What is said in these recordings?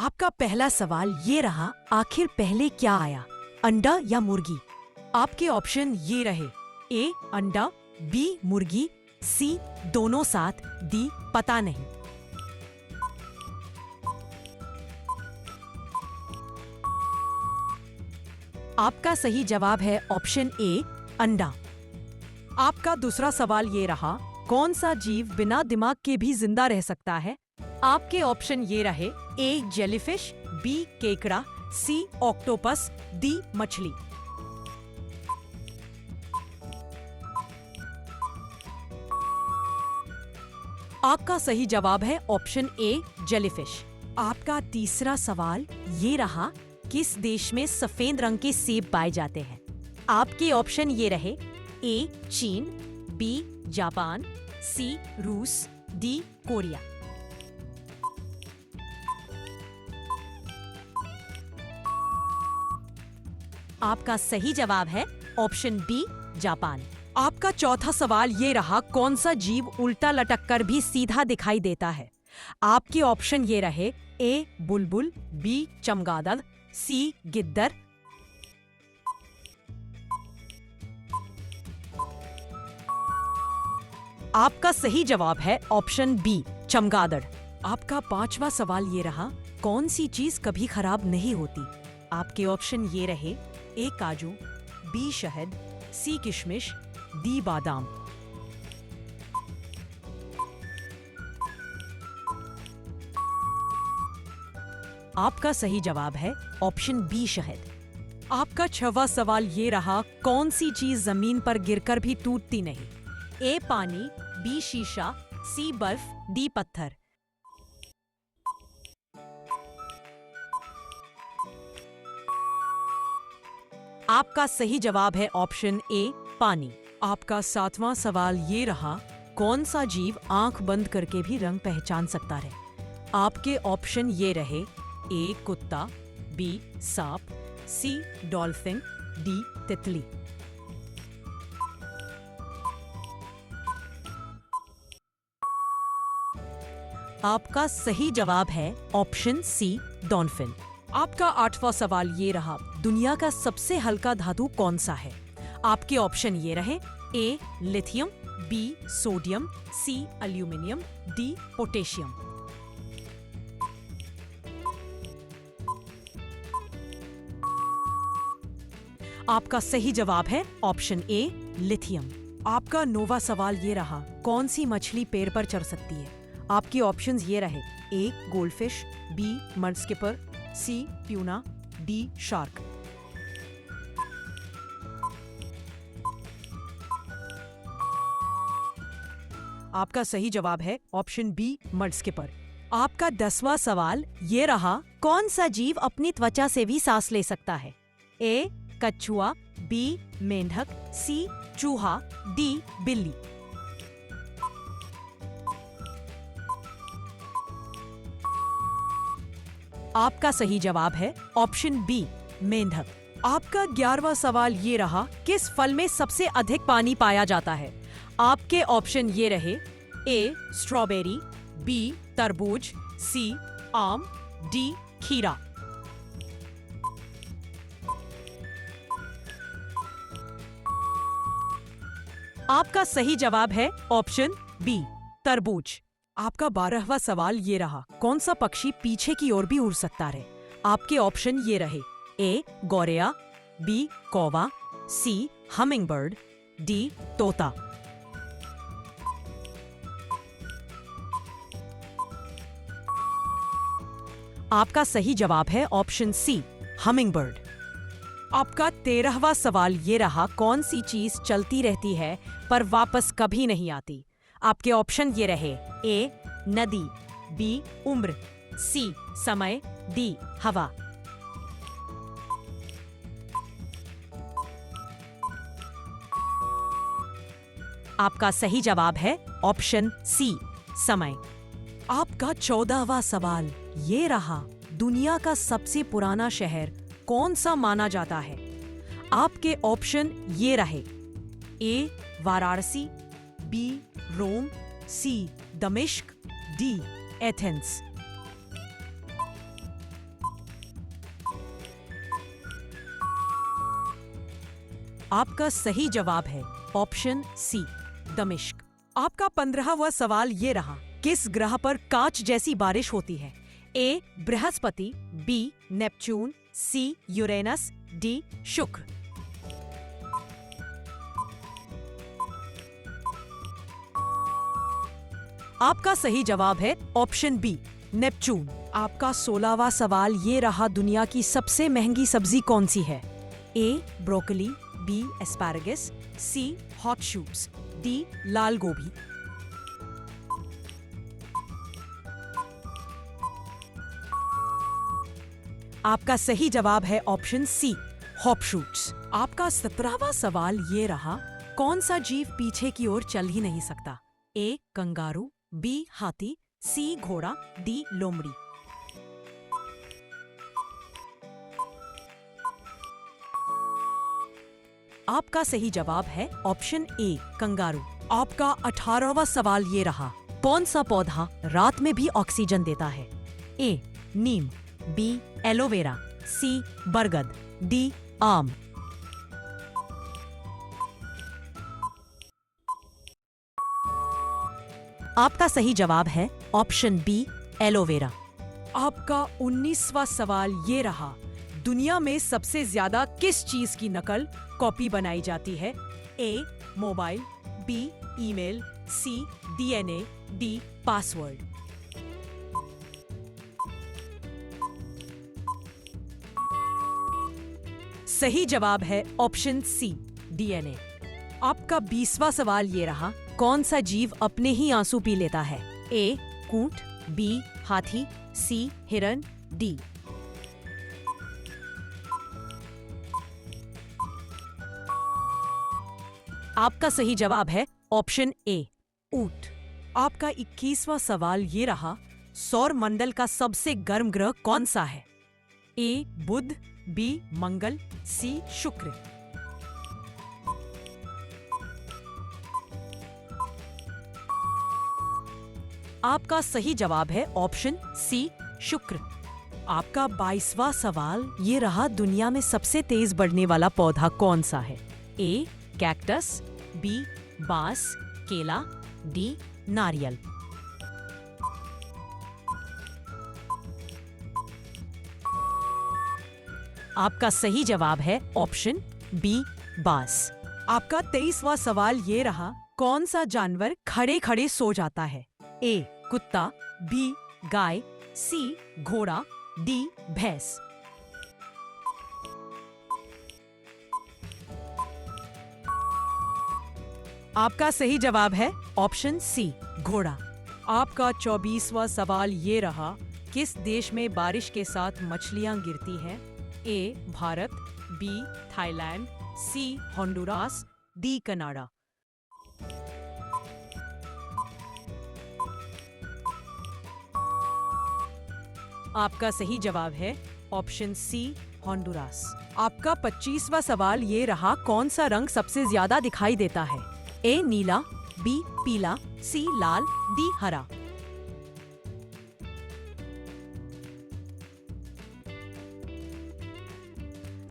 आपका पहला सवाल ये रहा, आखिर पहले क्या आया, अंडा या मुर्गी? आपके ऑप्शन ये रहे, ए अंडा, बी मुर्गी, सी दोनों साथ, डी पता नहीं। आपका सही जवाब है ऑप्शन ए अंडा। आपका दूसरा सवाल ये रहा, कौन सा जीव बिना दिमाग के भी जिंदा रह सकता है? आपके ऑप्शन ये रहे, ए जेलीफिश, बी केकड़ा, सी ऑक्टोपस, डी मछली। आपका सही जवाब है ऑप्शन ए जेलीफिश। आपका तीसरा सवाल ये रहा, किस देश में सफेद रंग के सेब पाए जाते हैं? आपके ऑप्शन ये रहे, ए चीन, बी जापान, सी रूस, डी कोरिया। आपका सही जवाब है ऑप्शन बी जापान। आपका चौथा सवाल ये रहा, कौन सा जीव उल्टा लटक कर भी सीधा दिखाई देता है? आपके ऑप्शन ये रहे, ए बुलबुल, बी चमगादड़, सी गिद्दर। आपका सही जवाब है ऑप्शन बी चमगादड़। आपका पांचवा सवाल ये रहा, कौन सी चीज कभी खराब नहीं होती? आपके ऑप्शन ये रहे, ए काजू, बी शहद, सी किशमिश, डी बादाम। आपका सही जवाब है ऑप्शन बी शहद। आपका छठवां सवाल ये रहा, कौन सी चीज जमीन पर गिरकर भी टूटती नहीं? ए पानी, बी शीशा, सी बर्फ, डी पत्थर। आपका सही जवाब है ऑप्शन ए पानी। आपका सातवां सवाल ये रहा, कौन सा जीव आंख बंद करके भी रंग पहचान सकता है? आपके ऑप्शन ये रहे, ए कुत्ता, बी सांप, सी डॉल्फिन, डी तितली। आपका सही जवाब है ऑप्शन सी डॉल्फिन। आपका आठवां सवाल ये रहा, दुनिया का सबसे हल्का धातु कौन सा है? आपके ऑप्शन ये रहे, A lithium, B sodium, C aluminium, D potassium. आपका सही जवाब है ऑप्शन ए लिथियम। आपका नौवां सवाल ये रहा, कौन सी मछली पेड़ पर चढ़ सकती है? आपके ऑप्शंस ये रहे, ए गोल्डफिश, बी मड स्किपर, सी ट्यूना, डी शार्क। आपका सही जवाब है ऑप्शन बी मड स्किपर। आपका 10वां सवाल ये रहा, कौन सा जीव अपनी त्वचा से भी सांस ले सकता है? ए कछुआ, बी मेंढक, सी चूहा, डी बिल्ली। आपका सही जवाब है ऑप्शन बी मेंढक। आपका 11वां सवाल ये रहा, किस फल में सबसे अधिक पानी पाया जाता है? आपके ऑप्शन ये रहे, ए स्ट्रॉबेरी, बी तरबूज, सी आम, डी खीरा। आपका सही जवाब है ऑप्शन बी तरबूज। आपका 12वां सवाल ये रहा, कौन सा पक्षी पीछे की ओर भी उड़ सकता है? आपके ऑप्शन ये रहे, ए गौरैया, बी कौवा, सी हमिंगबर्ड, डी तोता। आपका सही जवाब है ऑप्शन सी हमिंगबर्ड। आपका 13वां सवाल ये रहा, कौन सी चीज चलती रहती है पर वापस कभी नहीं आती? आपके ऑप्शन ये रहे, ए नदी, बी उम्र, सी समय, डी हवा। आपका सही जवाब है ऑप्शन सी समय। आपका 14वां सवाल ये रहा, दुनिया का सबसे पुराना शहर कौन सा माना जाता है? आपके ऑप्शन ये रहे, ए वाराणसी, बी रोम, सी दमिश्क, डी एथेंस। आपका सही जवाब है ऑप्शन सी, दमिश्क। आपका 15वां सवाल ये रहा, किस ग्रह पर कांच जैसी बारिश होती है? ए बृहस्पति, B Neptune, C Uranus, D शुक्र। आपका सही जवाब है ऑप्शन बी, नेपच्यून। आपका 16वां सवाल ये रहा, दुनिया की सबसे महंगी सब्जी कौन सी है? ए ब्रोकली, बी एस्पैरागस, सी हॉट शूट्स, डी लाल गोभी। आपका सही जवाब है ऑप्शन सी, हॉप शूट्स। आपका 17वां सवाल ये रहा, कौन सा जीव पीछे की ओर चल ही नहीं सकता? ए कंगारू, बी हाथी, सी घोड़ा, डी लोमड़ी। आपका सही जवाब है ऑप्शन ए, कंगारू। आपका 18वां सवाल ये रहा, कौन सा पौधा रात में भी ऑक्सीजन देता है? ए नीम, बी एलोवेरा, सी बरगद, डी आम। आपका सही जवाब है ऑप्शन बी, एलोवेरा। आपका 19वां सवाल ये रहा, दुनिया में सबसे ज्यादा किस चीज की नकल, कॉपी बनाई जाती है? ए मोबाइल, बी ईमेल, सी डीएनए, डी पासवर्ड। सही जवाब है ऑप्शन सी, डीएनए। आपका 20वां सवाल ये रहा, कौन सा जीव अपने ही आंसू पी लेता है? ए ऊंट, बी हाथी, सी हिरन, डी। आपका सही जवाब है ऑप्शन ए, ऊंट। आपका 21वां सवाल ये रहा, सौर मंडल का सबसे गर्म ग्रह कौन सा है? ए बुध, बी मंगल, सी शुक्र। आपका सही जवाब है ऑप्शन सी, शुक्र। आपका 22वां सवाल ये रहा, दुनिया में सबसे तेज बढ़ने वाला पौधा कौन सा है? ए कैक्टस, बी बांस, केला, डी नारियल। आपका सही जवाब है ऑप्शन बी, बांस। आपका 23वां सवाल ये रहा, कौन सा जानवर खड़े खड़े सो जाता है? ए कुत्ता, बी गाय, सी घोड़ा, डी भैंस। आपका सही जवाब है ऑप्शन सी, घोड़ा। आपका 24वां सवाल ये रहा, किस देश में बारिश के साथ मछलियां गिरती हैं? ए भारत, बी थाईलैंड, सी होंडुरास, डी कनाडा। आपका सही जवाब है ऑप्शन सी, होंडुरास। आपका 25वां सवाल ये रहा, कौन सा रंग सबसे ज्यादा दिखाई देता है? ए नीला, बी पीला, सी लाल, डी हरा।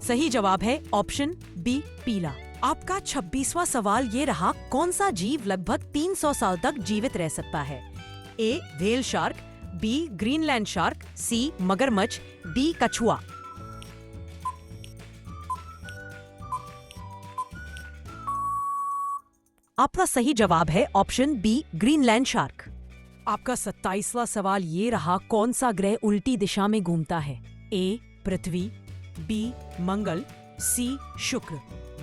सही जवाब है ऑप्शन बी, पीला। आपका 26वां सवाल ये रहा, कौन सा जीव लगभग 300 साल तक जीवित रह सकता है? A whale shark, B Greenland shark, C मगरमच्छ, डी कछुआ। आपका सही जवाब है ऑप्शन बी, ग्रीनलैंड शार्क। आपका 27वां सवाल ये रहा, कौन सा ग्रह उल्टी दिशा में घूमता है? ए पृथ्वी, बी मंगल, सी शुक्र,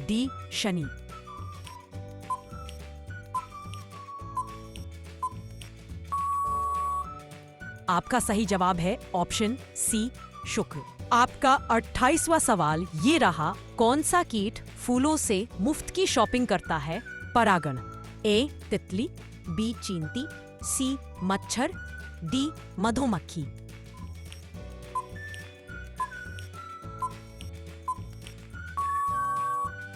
डी शनि। आपका सही जवाब है ऑप्शन सी, शुक्र। आपका 28वां सवाल ये रहा, कौन सा कीट फूलों से मुफ्त की शॉपिंग करता है? परागण। ए तितली, बी चींटी, सी मच्छर, डी मधुमक्खी।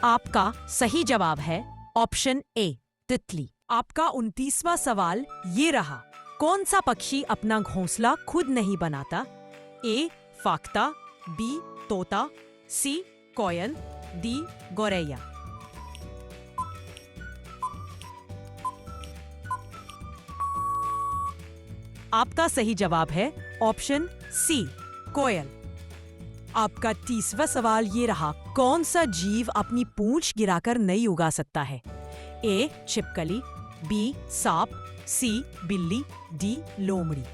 आपका सही जवाब है ऑप्शन ए, तितली। आपका 29वां सवाल ये रहा, कौन सा पक्षी अपना घोंसला खुद नहीं बनाता? ए फाख्ता, बी तोता, सी कोयल, डी गौरैया। आपका सही जवाब है ऑप्शन सी, कोयल। आपका तीसरा सवाल ये रहा, कौन सा जीव अपनी पूंछ गिराकर नहीं उगा सकता है? ए छिपकली, बी सांप, सी बिल्ली, डी लोमड़ी।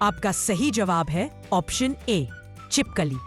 आपका सही जवाब है ऑप्शन ए, छिपकली।